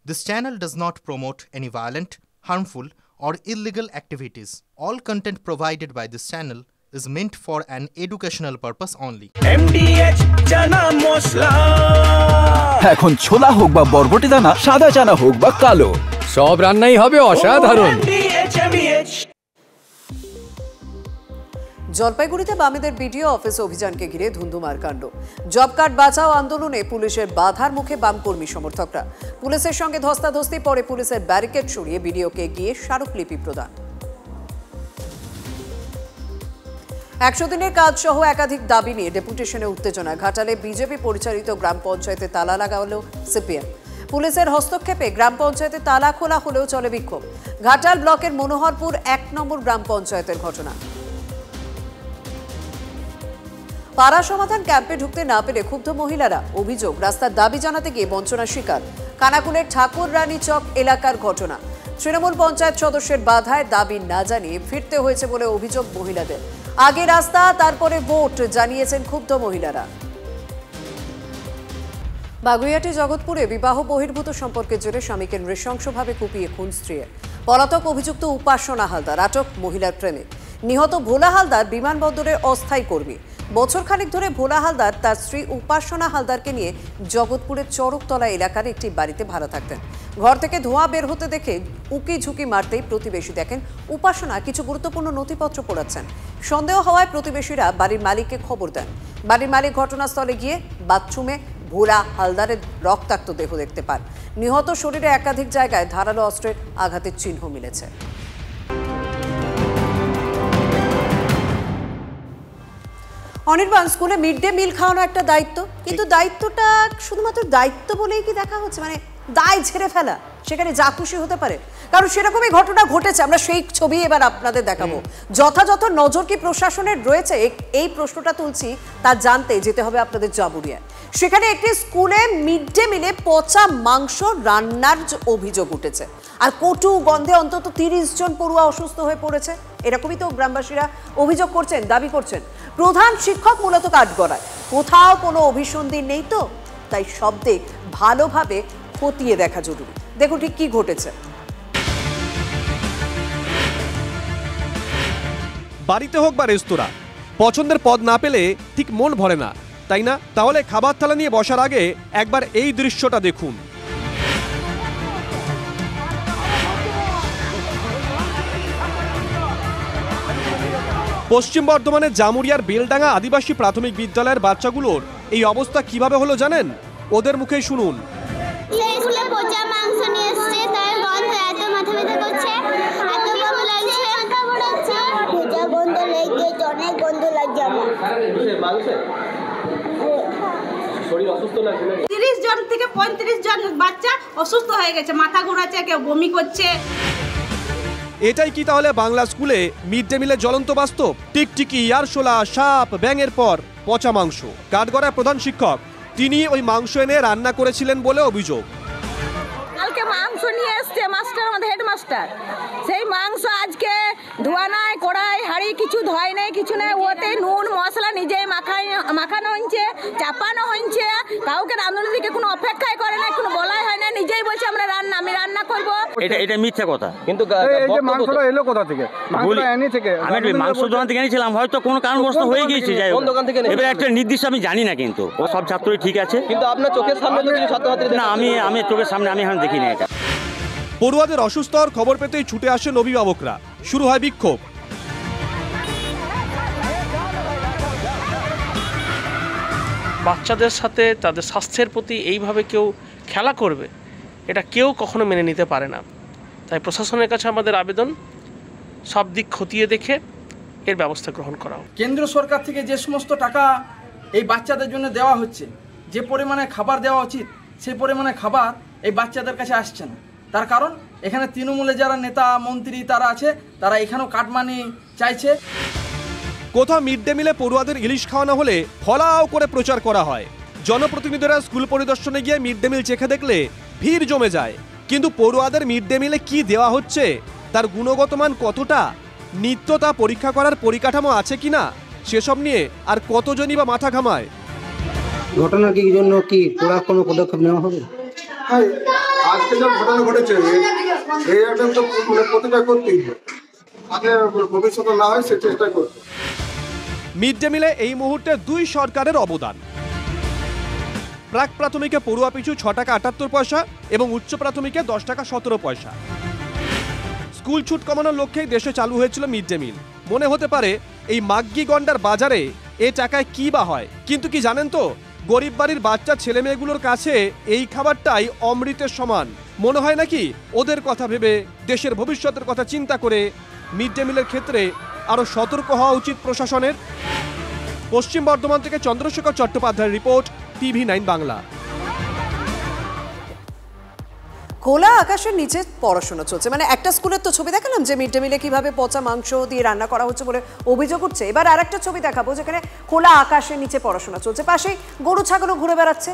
This channel does not promote any violent, harmful, or illegal activities. All content provided by this channel is meant for an educational purpose only. MDH chana mosla এখন ছোলা হোক বা বরবটি দানা, সাদা চানা হোক বা কালো, সব রান্নাই হবে অসাধারণ। জলপাইগুড়িতে বামেদের বিডিও অফিস অভিযানকে ঘিরে ধুন্ধুমার কাণ্ড। জব কার্ড বাঁচাও আন্দোলনে পুলিশের বাধার মুখে বাম কর্মী সমর্থকরা। পুলিশের সঙ্গে ধস্তাধস্তি, পরে পুলিশের ব্যারিকেড সরিয়ে বিডিওকে গিয়ে স্মারকলিপি প্রদান। 100 দিনের কাজ সহ একাধিক দাবি নিয়ে ডেপুটেশনে উত্তেজনা। ঘাটালে বিজেপি পরিচালিত গ্রাম পঞ্চায়েতে তালা লাগালো সিপিএম। পুলিশের হস্তক্ষেপে গ্রাম পঞ্চায়েতে তালা খোলা হলেও চলে বিক্ষোভ। ঘাটাল ব্লকের মনোহরপুর 1 নম্বর গ্রাম পঞ্চায়েতের ঘটনা। পাড়া সমাধান ক্যাম্পে ঢুকতে না পেরে ক্ষুব্ধ মহিলারা। অভিযোগ, রাস্তার দাবি জানাতে গিয়ে বঞ্চনার শিকার। খানাকুলের ঠাকুর রানী চক এলাকার ঘটনা। তৃণমূল পঞ্চায়েত সদস্যের বাধায় দাবি না জানিয়ে ফিরতে হয়েছে বলে অভিযোগ মহিলাদের। আগে রাস্তা, তারপরে ভোট, জানিয়েছেন ক্ষুব্ধ মহিলারা। বাগুইয়াটি জগৎপুরে বিবাহ বহির্ভূত সম্পর্কের জেরে স্বামীকে নৃশংসভাবে কুপিয়ে খুন স্ত্রীর। পলাতক অভিযুক্ত উপাসনা হালদার, আটক মহিলার প্রেমিক। নিহত ভোলা হালদার বিমানবন্দরের অস্থায়ী কর্মী। বছরখানেক ধরে ভোলা হালদার তার স্ত্রী উপাসনা হালদারকে নিয়ে জগৎপুরের চরকতলা এলাকার একটি বাড়িতে ভাড়া থাকতেন। ঘর থেকে ধোঁয়া বের হতে দেখে উকি ঝুঁকি মারতেই প্রতিবেশী দেখেন উপাসনা কিছু গুরুত্বপূর্ণ নথিপত্র পোড়াচ্ছেন। সন্দেহ হওয়ায় প্রতিবেশীরা বাড়ির মালিককে খবর দেন। বাড়ির মালিক ঘটনাস্থলে গিয়ে বাথরুমে ভোলা হালদারের রক্তাক্ত দেহ দেখতে পান। নিহত শরীরে একাধিক জায়গায় ধারালো অস্ত্রের আঘাতের চিহ্ন মিলেছে। অনির্বাণ, স্কুলে মিড ডে মিল খাওয়ানো একটা দায়িত্ব, কিন্তু দায়িত্বটা শুধুমাত্র দায়িত্ব বলেই কি দেখা হচ্ছে? মানে দায় ঝেড়ে ফেলা, সেখানে যা খুশি হতে পারে, কারণ সেরকমই ঘটনা ঘটেছে। আমরা সেই ছবি এবার আপনাদের দেখাবো। যথাযথ নজর কি প্রশাসনের রয়েছে, এই প্রশ্নটা তুলছি, তা জানতে যেতে হবে আপনাদের জাবুরিয়ায়। সেখানে একটি স্কুলে মিড ডে মিলে পচা মাংস রান্নার অভিযোগ উঠেছে, আর কটু গন্ধে অন্তত 30 জন পড়ুয়া অসুস্থ হয়ে পড়েছে। এরকমই তো গ্রামবাসীরা অভিযোগ করছেন, দাবি করছেন। প্রধান শিক্ষক মূলত কাঠগড়ায়, কোথাও কোনো অভিসন্ধি নেই তো, তাই সব দিক ভালোভাবে খতিয়ে দেখা জরুরি। দেখুন ঠিক কি ঘটেছে। বাড়িতে হোক বা রেস্তোরাঁ, পছন্দের পদ না পেলে ঠিক মন ভরে না, তাই না? তাহলে খাবার থালা নিয়ে বসার আগে একবার এই দৃশ্যটা দেখুন। পশ্চিম বর্ধমানের জামুরিয়ার বেলডাঙ্গা আদিবাসী প্রাথমিক বিদ্যালয়ের বাচ্চাগুলোর এই অবস্থা কিভাবে হলো জানেন? ওদের মুখেই শুনুন। তিরিশ জন থেকে 35 জন বাচ্চা অসুস্থ হয়ে গেছে, মাথা ঘোরাচ্ছে, কেউ বমি করছে। এটাই কি তাহলে বাংলা স্কুলে মিড ডে মিলের জ্বলন্ত বাস্তব? টিকটিকি, আরশোলা, সাপ, ব্যাঙের পর পচা মাংস। কাঠগড়ার প্রধান শিক্ষক, তিনি ওই মাংস এনে রান্না করেছিলেন বলে অভিযোগ। কালকে মাংস নিয়ে এসছে মাস্টার, আমাদের হেডমাস্টার। সেই মাংস আজকে ধোয়া নাই, কড়াই হাঁড়ি কিছু ধোয় নাই, কিছু নাই। ওতে নুন মশলা নিজেই মাখানো হয়েছে, চাপানো হয়েছে। কাউকে রান্নার দিকে কোনো অপেক্ষাই করে না, কোনো বলাই হয় না। নিজেই বলছে আমি রান্না করব। এটা মিথ্যা কথা। কিন্তু এই যে মাংসটা এলো কোথা থেকে? মাংসটা এনে থেকে আমি মাংস দোকান থেকে এনেছিলাম, হয়তো কোনো কারণবশত হয়ে গিয়েছে। যাই হোক, এবার একটা নির্দিষ্ট আমি জানি না, কিন্তু ও সব ছাত্রই ঠিক আছে। কিন্তু আপনার চোখের সামনে তো কিছু ছাত্রছাত্রী না, আমি চোখের সামনে আমি এখন দেখিনি এটা। পড়ুয়াদের অসুস্থ হওয়ার খবর পেতেই ছুটে আসেন অভিভাবকরা, শুরু হয় বিক্ষোভ। বাচ্চাদের সাথে তাদের স্বাস্থ্যের প্রতি এইভাবে কেউ খেলা করবে, এটা কেউ কখনো মেনে নিতে পারে না। তাই প্রশাসনের কাছে আমাদের আবেদন, সব দিক খতিয়ে দেখে এর ব্যবস্থা গ্রহণ করা হোক। কেন্দ্র সরকার থেকে যে সমস্ত টাকা এই বাচ্চাদের জন্য দেওয়া হচ্ছে, যে পরিমাণে খাবার দেওয়া উচিত সেই পরিমাণে খাবার এই বাচ্চাদের কাছে আসছে না। তার কারণ এখানে তৃণমূলে যারা নেতা মন্ত্রী তারা আছে, তারা এখানেও কাটমানি চাইছে। কোথাও মিড ডে মিলে পড়ুয়াদের ইলিশ খাওয়ানো হলে ফলাও করে প্রচার করা হয়। জনপ্রতিনিধিরা স্কুল পরিদর্শনে গিয়ে মিড ডে মিল চেখে দেখলে ভিড় জমে যায়। কিন্তু পড়ুয়াদের মিড ডে মিলে কি দেওয়া হচ্ছে, তার গুণগত মান কতটা, নিত্যতা পরীক্ষা করার পরিকাঠামো আছে কিনা, সেসব নিয়ে আর কতজনই বা মাথা ঘামায়। ঘটনার কি জন্য কি পুরা কোনো পদক্ষেপ নেওয়া হবে? আজকে যা ঘটনা ঘটেছে এই একটা তো প্রতিকার করতেই হবে, আগে ভবিষ্যতে না হয় সে চেষ্টা করতে। মিড ডে মিলে এই মুহূর্তে 2 সরকারের অবদান। প্রাক প্রাথমিকে পড়ুয়া পিছু 6 টাকা 78 পয়সা এবং উচ্চ প্রাথমিকে 10 টাকা 17 পয়সা। স্কুল ছুট কমানোর লক্ষ্যেই দেশে চালু হয়েছিল মিড ডে মিল। মনে হতে পারে এই মাগ্গি গন্ডার বাজারে এ টাকায় কি বা হয়, কিন্তু কি জানেন তো গরিব বাড়ির বাচ্চা ছেলে মেয়েগুলোর কাছে এই খাবারটাই অমৃতের সমান। মনে হয় নাকি ওদের কথা ভেবে, দেশের ভবিষ্যতের কথা চিন্তা করে মিড ডে মিলের ক্ষেত্রে আরো সতর্ক হওয়া উচিত প্রশাসনের। পশ্চিম বর্ধমান থেকে চন্দ্রশেখর চট্টোপাধ্যায়ের রিপোর্ট, TV9 বাংলা। খোলা আকাশের নিচে পড়াশোনা চলছে, মানে একটা স্কুলের তো ছবি দেখালাম যে মিড ডে মিলে কিভাবে পচা মাংস দিয়ে রান্না করা হচ্ছে বলে অভিযোগ উঠছে। এবার আর একটা ছবি দেখাবো যেখানে খোলা আকাশের নিচে পড়াশোনা চলছে, পাশেই গরু ছাগলও ঘুরে বেড়াচ্ছে।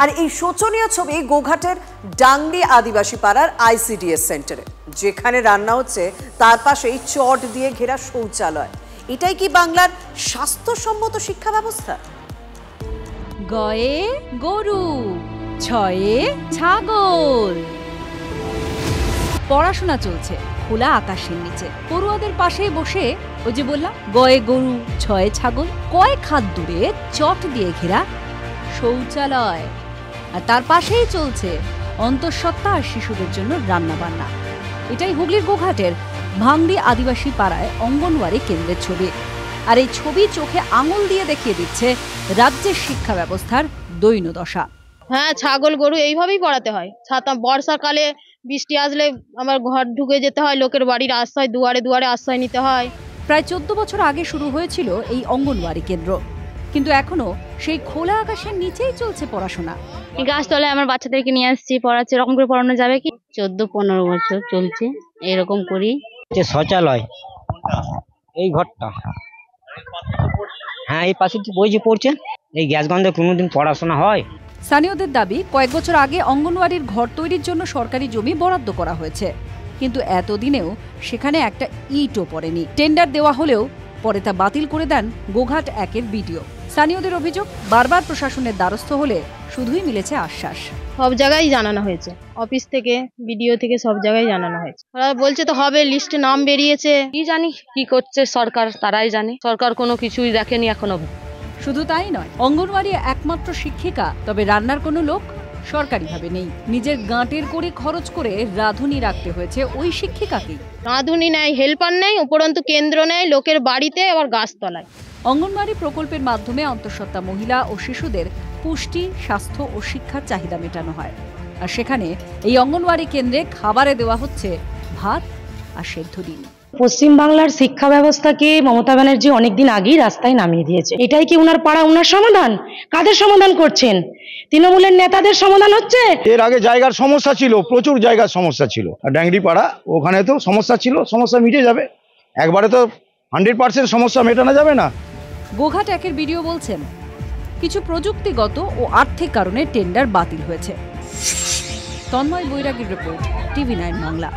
আর এই শোচনীয় ছবি গোঘাটের ডাংলি আদিবাসী পাড়ার ICDS সেন্টারে, যেখানে রান্না হচ্ছে তার পাশেই চট দিয়ে ঘেরা শৌচালয়। এটাই কি বাংলার স্বাস্থ্যসম্মত শিক্ষা ব্যবস্থা? গয়ে গরু, ছয়ে ছাগল, পড়াশোনা চলছে খোলা আকাশের নিচে। পড়ুয়াদের পাশে বসে ওই যে বললাম গয়ে গরু, ছয়ে ছাগল, কয়েক হাত দূরে চট দিয়ে ঘেরা শৌচালয়। আর তার পাশেই চলছে অন্তঃসত্ত্বা আর শিশুদের জন্য রান্না বান্না। এটাই হুগলির গোঘাটের ভাংড়ি আদিবাসী পাড়ায় অঙ্গনওয়াড়ি কেন্দ্রের ছবি। আর এই ছবি চোখে আঙুল দিয়ে দেখিয়ে দিচ্ছে রাজ্যের শিক্ষা ব্যবস্থার দৈন্যদশা। হ্যাঁ, ছাগল গরু এইভাবেই পড়াতে হয়। ছাতা বর্ষাকালে বৃষ্টি আসলে আমার ঘর ঢুকে যেতে হয়, লোকের বাড়ির আশ্রয়, দুয়ারে দুয়ারে আশ্রয় নিতে হয়। প্রায় 14 বছর আগে শুরু হয়েছিল এই অঙ্গনওয়াড়ি কেন্দ্র, কিন্তু এখনো সেই খোলা আকাশের নিচেই চলছে পড়াশোনা। এই গাছতলায় আমার বাচ্চাদেরকে নিয়ে আসছি, পড়াচ্ছি। এরকম করে পড়ানো যাবে কি? 14-15 বছর চলছে এরকম করি। শৌচালয় এই ঘরটা, হ্যাঁ এই পাশে বই যে পড়ছে, এই গ্যাস গন্ধে কোনোদিন পড়াশোনা হয়? স্থানীয়দের দাবি কয়েক বছর আগে অঙ্গনওয়াড়ির ঘর তৈরির জন্য সরকারি জমি বরাদ্দ করা হয়েছে, কিন্তু এতদিনেও সেখানে একটা ইটও পড়েনি। টেন্ডার দেওয়া হলেও পরে তা বাতিল করে দেন গোঘাট 1-এর বিডিও। স্থানীয়দের অভিযোগ, বারবার প্রশাসনের দ্বারস্থ হলে শুধুই মিলেছে আশ্বাস। সব জায়গায় জানানো হয়েছে, অফিস থেকে, বিডিও থেকে, সব জায়গায় জানানো হয়েছে। ওরা বলছে তো হবে, লিস্টে নাম বেরিয়েছে। কি জানি কি করছে সরকার, তারাই জানে। সরকার কোনো কিছুই দেখেনি এখনো। শুধু তাই নয়, অঙ্গনওয়াড়ি একমাত্র শিক্ষিকা, তবে রান্নার কোনো লোক সরকারিভাবে নেই। নিজের গাঁটের করে খরচ করে রাঁধুনি রাখতে হয়েছে ওই শিক্ষিকাকেই। রাঁধুনি নেই, হেল্পার নেই, উপরন্তু কেন্দ্র নেই, লোকের বাড়িতে আবার গাছতলায়। অঙ্গনওয়াড়ি প্রকল্পের মাধ্যমে অন্তঃসত্ত্বা মহিলা ও শিশুদের পুষ্টি, স্বাস্থ্য ও শিক্ষার চাহিদা মেটানো হয়। আর সেখানে এই অঙ্গনওয়াড়ি কেন্দ্রে খাবারে দেওয়া হচ্ছে ভাত আর সেদ্ধ ডিম। পশ্চিমবাংলার শিক্ষা ব্যবস্থাকে মমতা ব্যানার্জি অনেকদিন আগেই রাস্তায় নামিয়ে দিয়েছে। এটাই কি উনার পাড়া, উনার সমাধান? কাদের সমাধান করছেন? তৃণমূলের নেতাদের সমাধান হচ্ছে? এর আগে জায়গার সমস্যা ছিল, প্রচুর জায়গার সমস্যা ছিল। ডাংরি পাড়া ওখানে তো সমস্যা ছিল, সমস্যা মিটে যাবে। একবারে তো 100% সমস্যা মেটানো যাবে না। গোঘাট 1-এর বিডিও বলছেন কিছু প্রযুক্তিগত ও আর্থিক কারণে টেন্ডার বাতিল হয়েছে। তন্ময় বৈরাগীর রিপোর্ট, TV9 বাংলা।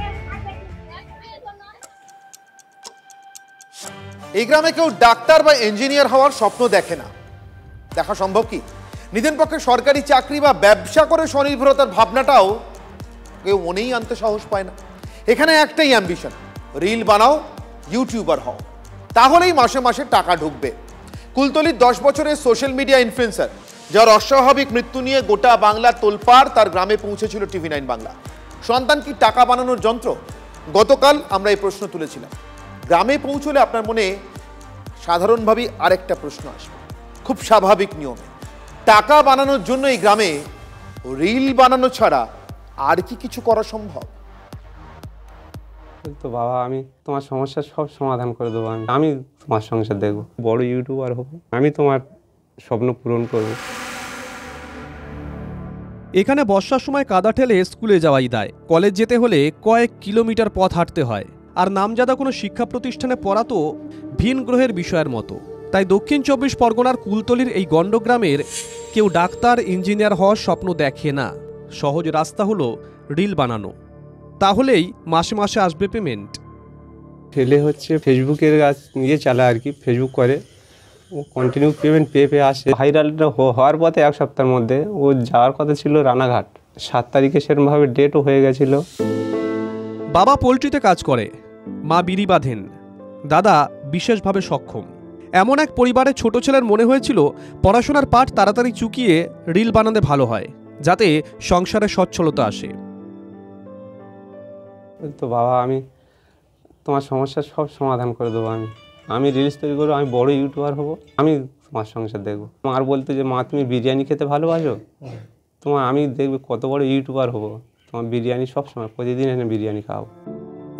এই গ্রামে কেউ ডাক্তার বা ইঞ্জিনিয়ার হওয়ার স্বপ্ন দেখে না। দেখা সম্ভব কি? নিদেন পক্ষে সরকারি চাকরি বা ব্যবসা করে স্বনির্ভরতার ভাবনাটাও কেউ মনেই আনতে সাহস পায় না। এখানে একটাই অ্যাম্বিশন, রিল বানাও, ইউটিউবার হও, তাহলেই মাসে মাসে টাকা ঢুকবে। কুলতলির 10 বছরের সোশ্যাল মিডিয়া ইনফ্লুয়েন্সার, যার অস্বাভাবিক মৃত্যু নিয়ে গোটা বাংলা তোলপাড়, তার গ্রামে পৌঁছেছিল TV9 বাংলা। সন্তান কি টাকা বানানোর যন্ত্র? গতকাল আমরা এই প্রশ্ন তুলেছিলাম। গ্রামে পৌঁছলে আপনার মনে সাধারণভাবেই আরেকটা প্রশ্ন আসবে, খুব স্বাভাবিক নিয়মে। টাকা বানানোর জন্য এই গ্রামে রিল বানানো ছাড়া আর কি কিছু করা সম্ভব? তো বাবা, আমি তোমার সমস্যার সব সমাধান করে দেবো। আমি তোমার সংসার দেখবো, বড় ইউটিউবার হবো, আমি তোমার স্বপ্ন পূরণ করব। এখানে বর্ষার সময় কাদা ঠেলে স্কুলে যাওয়াই দায়। কলেজ যেতে হলে কয়েক কিলোমিটার পথ হাঁটতে হয়। আর নামজাদা কোনো শিক্ষা প্রতিষ্ঠানে পড়া তো ভিন গ্রহের বিষয়ের মতো। তাই দক্ষিণ 24 পরগনার কুলতলির এই গণ্ডগ্রামের কেউ ডাক্তার, ইঞ্জিনিয়ার হওয়ার স্বপ্ন দেখে না। সহজ রাস্তা হলো রিল বানানো, তাহলেই মাসে মাসে আসবে পেমেন্ট। ছেলে হচ্ছে ফেসবুকের কাজ নিজে চালায় আর কি, ফেসবুক করে, ও কন্টিনিউ পেমেন্ট পেয়ে আসে। ভাইরাল হওয়ার পথে 1 সপ্তাহের মধ্যে ও যাওয়ার কথা ছিল রানাঘাট, 7 তারিখে সেরকমভাবে ডেটও হয়ে গেছিল। বাবা পোলট্রিতে কাজ করে, মা বিড়ি বাঁধেন, দাদা বিশেষভাবে সক্ষম। এমন এক পরিবারে ছোট ছেলের মনে হয়েছিল পড়াশোনার পাঠ তাড়াতাড়ি চুকিয়ে রিল বানাতে ভালো হয়, যাতে সংসারে সচ্ছলতা আসে। তো বাবা, আমি তোমার সমস্যার সব সমাধান করে দেবো। আমি রিলস তৈরি করবো, আমি বড় ইউটিউবার হব, আমি তোমার সংসার দেখবো। আর বলতে যে মা তুমি বিরিয়ানি খেতে ভালোবাসো, আমি দেখবে কত বড় ইউটিউবার হব, তোমার বিরিয়ানি সবসময় প্রতিদিন এনে বিরিয়ানি খাও।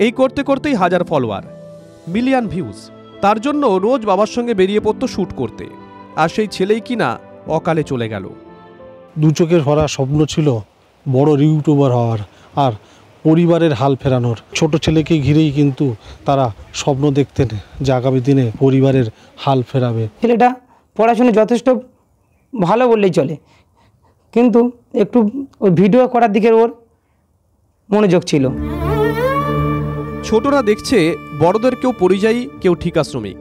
এই করতে করতেই 1000 ফলোয়ার, মিলিয়ন ভিউজ। তার জন্য রোজ বাবার সঙ্গে বেরিয়ে পড়তো শ্যুট করতে, আর সেই ছেলেই কিনা অকালে চলে গেল। দু চোখের ভরা স্বপ্ন ছিল বড় ইউটিউবার হওয়ার আর পরিবারের হাল ফেরানোর। ছোট ছেলেকে ঘিরেই কিন্তু তারা স্বপ্ন দেখতেন যে আগামী দিনে পরিবারের হাল ফেরাবে। ছেলেটা পড়াশোনা যথেষ্ট ভালো বললেই চলে, কিন্তু একটু ওই ভিডিও করার দিকে ওর মনোযোগ ছিল। ছোটরা দেখছে বড়দের কেউ পরিযায়ী, কেউ ঠিকা শ্রমিক,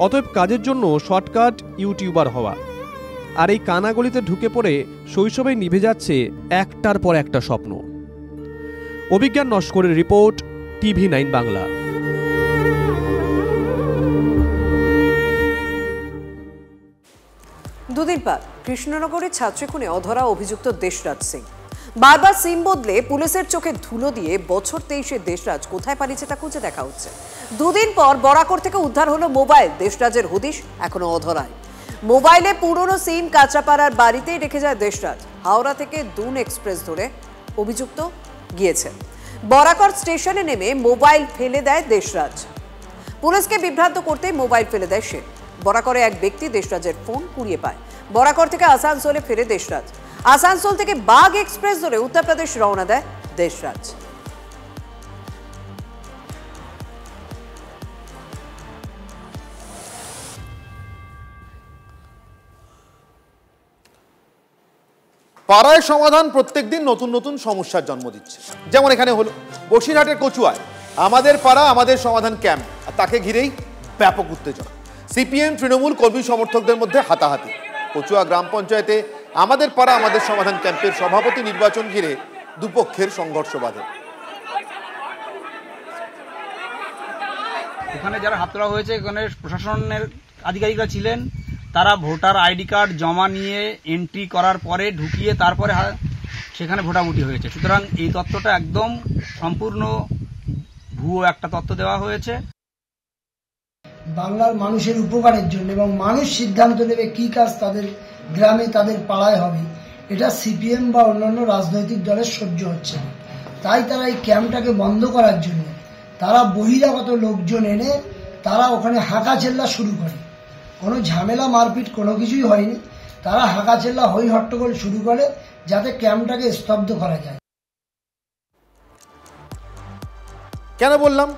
অতএব কাজের জন্য শর্টকাট ইউটিউবার হওয়া। আর এই কানাগলিতে ঢুকে পড়ে শৈশবেই নিভে যাচ্ছে একটার পর একটা স্বপ্ন। অভিজ্ঞান নস্করের রিপোর্ট, TV9 বাংলা। দুদিন পর কৃষ্ণনগরের ছাত্রী খুনে অধরা অভিযুক্ত দেশরাজ সিং। বারবার সিম বদলে পুলিশের চোখে ধুলো দিয়ে বছর 23-এর দেশরাজ কোথায় পালিয়েছে তা খুঁজে দেখা হচ্ছে। দুদিন পর বরাকর থেকে উদ্ধার হলো মোবাইল। দেশরাজের হদিশ এখনো অধরায়। মোবাইলে পুরনো সিম কাঁচরাপাড়ার বাড়িতেই রেখে যায় দেশরাজ। হাওড়া থেকে দুন এক্সপ্রেস ধরে অভিযুক্ত গিয়েছে। বরাকর স্টেশনে নেমে মোবাইল ফেলে দেয় দেশরাজ। পুলিশকে বিভ্রান্ত করতেই মোবাইল ফেলে দেয় সে। বরাকরে এক ব্যক্তি দেশরাজের ফোন কুড়িয়ে পায়। বরাকর থেকে আসানসোলে ফেরে দেশরাজ। আসানসোল থেকে বাগ এক্সপ্রেস ধরে উত্তরপ্রদেশ রওনা দেয় দেশরাজ। পাড়ায় সমাধান প্রত্যেকদিন নতুন নতুন সমস্যার জন্ম দিচ্ছে। যেমন এখানে হলো বসিরহাটের কচুয়ায় আমাদের পাড়া আমাদের সমাধান ক্যাম্প, আর তাকে ঘিরেই ব্যাপক উত্তেজনা। সিপিএম তৃণমূল কর্মী সমর্থকদের মধ্যে হাতাহাতি। কচুয়া গ্রাম পঞ্চায়েতে আমাদের পাড়া আমাদের সমাধান ক্যাম্পের সভাপতি নির্বাচন ঘিরে দুপক্ষের সংঘর্ষ বাধে। এখানে যারা হাত তোলা হয়েছে, এখানে প্রশাসনের আধিকারিকরা ছিলেন, তারা ভোটার আইডি কার্ড জমা নিয়ে এন্ট্রি করার পরে ঢুকিয়ে তারপরে সেখানে ভোটাভুটি হয়েছে। সুতরাং এই তথ্যটা একদম সম্পূর্ণ ভুয়ো একটা তথ্য দেওয়া হয়েছে। বাংলার মানুষের উপকারের জন্য এবং মানুষ সিদ্ধান্ত নেবে কি কাজ তাদের গ্রামে তাদের পাড়ায় হবে, এটা সিপিএম বা অন্যান্য রাজনৈতিক দলের সহ্য হচ্ছে না। তাই তারা এই ক্যাম্পটাকে বন্ধ করার জন্য তারা বহিরাগত লোকজন এনে তারা ওখানে হাঁকাচেল্লা শুরু করে। কোনো ঝামেলা মারপিট কোনো কিছুই হয়নি, তারা হাঁকাচেল্লা হই হট্টগোল শুরু করে যাতে ক্যাম্পটাকে স্তব্ধ করা যায়। কেন বললাম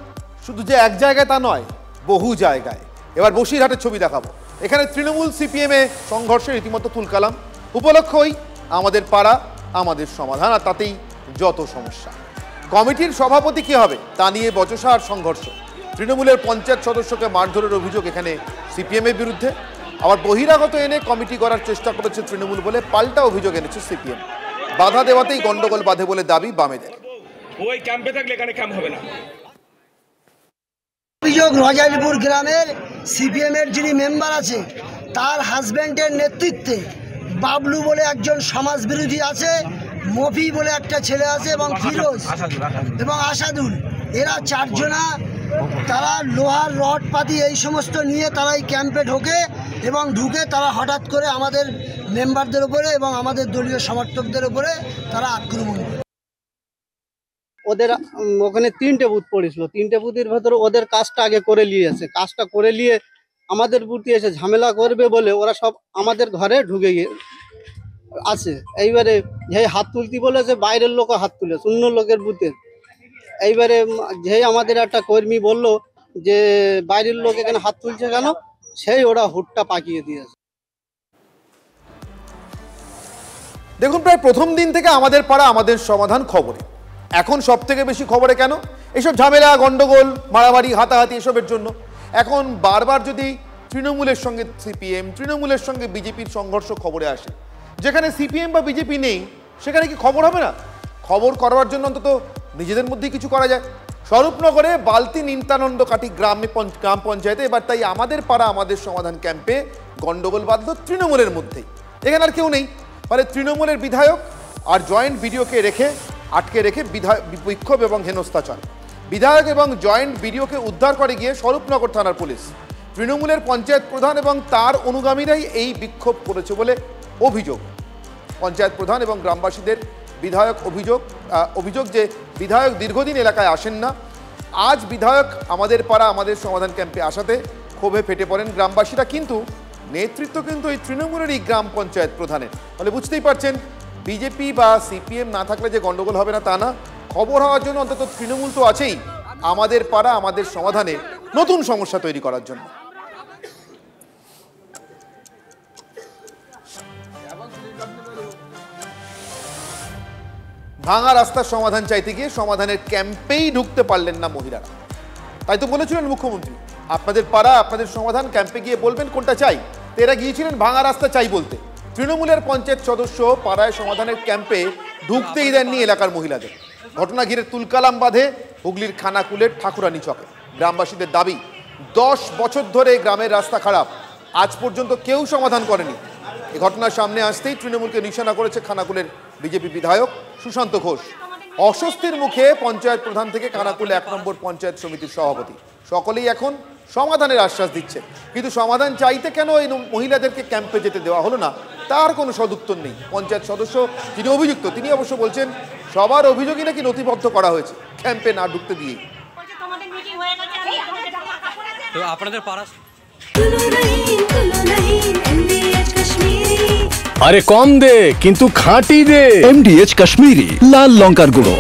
শুধু যে এক জায়গায় তা নয়, বহু জায়গায়। এবার বসিরহাটের ছবি দেখাবো। এখানে তৃণমূল সিপিএম এ সংঘর্ষে রীতিমতো তুলকালাম। উপলক্ষই আমাদের পাড়া আমাদের সমাধান, আর তাতেই যত সমস্যা। কমিটির সভাপতি কি হবে তা নিয়ে বচসা আর সংঘর্ষ। তৃণমূলের পঞ্চায়েত সদস্যকে মারধরের অভিযোগ এখানে সিপিএম এর বিরুদ্ধে। আবার বহিরাগত এনে কমিটি করার চেষ্টা করেছে তৃণমূল বলে পাল্টা অভিযোগ এনেছে সিপিএম। বাধা দেওয়াতেই গন্ডগোল বাধে বলে দাবি বামেদের। ওই ক্যাম্পে থাকলে এখানে ক্যাম্প হবে না। অভিযোগ রাজাইপুর গ্রামের সিপিএম এর যিনি মেম্বার আছে তার হাজবেন্ডের নেতৃত্বে বাবলু বলে একজন সমাজ বিরোধী আছে, মফি বলে একটা ছেলে আছে এবং ফিরোজ এবং আসাদুল, এরা চারজনা তারা লোহার রড পাতি এই সমস্ত নিয়ে তারা এই ক্যাম্পে ঢোকে এবং ঢুকে তারা হঠাৎ করে আমাদের মেম্বারদের উপরে এবং আমাদের দলীয় সমর্থকদের উপরে তারা আক্রমণ করে। ওদের ওখানে 3টে বুথ পড়েছিল, 3টে বুথের ভেতরে ওদের কাজটা আগে করে নিয়েছে। কাজটা করে নিয়ে আমাদের বুথে এসে ঝামেলা করবে বলে ওরা সব আমাদের ঘরে ঢুকে গিয়ে আছে। এইবারে যে হাত তুলতে বলেছে বাইরের লোকও হাত তুলেছে অন্য লোকের বুথের। এইবারে যে আমাদের একটা কর্মী বলল যে বাইরের লোক এখানে হাত তুলছে কেন, সেই ওরা হুটটা পাকিয়ে দিয়েছে। দেখুন, প্রায় প্রথম দিন থেকে আমাদের পাড়া আমাদের সমাধান খবরে। এখন সব থেকে বেশি খবরে কেন এসব ঝামেলা, গন্ডগোল, মারামারি, হাতাহাতি এসবের জন্য। এখন বারবার যদি তৃণমূলের সঙ্গে সিপিএম, তৃণমূলের সঙ্গে বিজেপির সংঘর্ষ খবরে আসে, যেখানে সিপিএম বা বিজেপি নেই সেখানে কি খবর হবে না? খবর করবার জন্য অন্তত নিজেদের মধ্যেই কিছু করা যায়। স্বরূপনগরে বালতি নিত্যানন্দ কাটি গ্রাম পঞ্চায়েতে এবার তাই আমাদের পাড়া আমাদের সমাধান ক্যাম্পে গন্ডগোল বাঁধল তৃণমূলের মধ্যেই। এখানে আর কেউ নেই, ফলে তৃণমূলের বিধায়ক আর জয়েন্ট বিডিওকে আটকে রেখে বিক্ষোভ এবং হেনস্থা চলে। বিধায়ক এবং জয়েন্ট বিডিওকে উদ্ধার করে গিয়ে স্বরূপনগর থানার পুলিশ। তৃণমূলের পঞ্চায়েত প্রধান এবং তার অনুগামীরাই এই বিক্ষোভ করেছে বলে অভিযোগ। পঞ্চায়েত প্রধান এবং গ্রামবাসীদের অভিযোগ যে বিধায়ক দীর্ঘদিন এলাকায় আসেন না। আজ বিধায়ক আমাদের পাড়া আমাদের সমাধান ক্যাম্পে আসাতে ক্ষোভে ফেটে পড়েন গ্রামবাসীরা, কিন্তু নেতৃত্ব কিন্তু এই তৃণমূলেরই গ্রাম পঞ্চায়েত প্রধানের। ফলে বুঝতেই পারছেন বিজেপি বা সিপিএম না থাকলে যে গন্ডগোল হবে না তা না, খবর হওয়ার জন্য অন্তত তৃণমূল তো আছেই আমাদের পাড়া আমাদের সমাধানে নতুন সমস্যা তৈরি করার জন্য। ভাঙা রাস্তার সমাধান চাইতে গিয়ে সমাধানের ক্যাম্পেই ঢুকতে পারলেন না মহিলারা। তাই তো বলেছিলেন মুখ্যমন্ত্রী, আপনাদের পাড়া আপনাদের সমাধান ক্যাম্পে গিয়ে বলবেন কোনটা চাই। এরা গিয়েছিলেন ভাঙা রাস্তা চাই বলতে। তৃণমূলের পঞ্চায়েত সদস্য পাড়ায় সমাধানের ক্যাম্পে ঢুকতেই দেননি এলাকার মহিলাদের। ঘটনা ঘিরে তুলকালাম বাঁধে হুগলির খানাকুলের ঠাকুরানী চকে। গ্রামবাসীদের দাবি, 10 বছর ধরে গ্রামের রাস্তা খারাপ, আজ পর্যন্ত কেউ সমাধান করেনি। এই ঘটনার সামনে আসতেই তৃণমূলকে নিশানা করেছে খানাকুলের বিজেপি বিধায়ক সুশান্ত ঘোষ। অস্বস্তির মুখে পঞ্চায়েত প্রধান থেকে খানাকুল 1 নম্বর পঞ্চায়েত সমিতির সভাপতি সকলেই এখন সমাধানের আশ্বাস দিচ্ছে, কিন্তু সমাধান চাইতে কেন এই মহিলাদেরকে ক্যাম্পে যেতে দেওয়া হলো না তার কোনো সদুত্তর নেই। পঞ্চায়েত সদস্য যিনি অভিযুক্ত তিনি অবশ্য বলছেন সবার অভিযোগই নাকি নথিবদ্ধ করা হয়েছে ক্যাম্পে না ঢুকতে দিয়ে। তো আপনাদের পাড়া আরে কম দে কিন্তু খাঁটি দে। MDH কাশ্মীরি লাল লঙ্কার গুঁড়ো।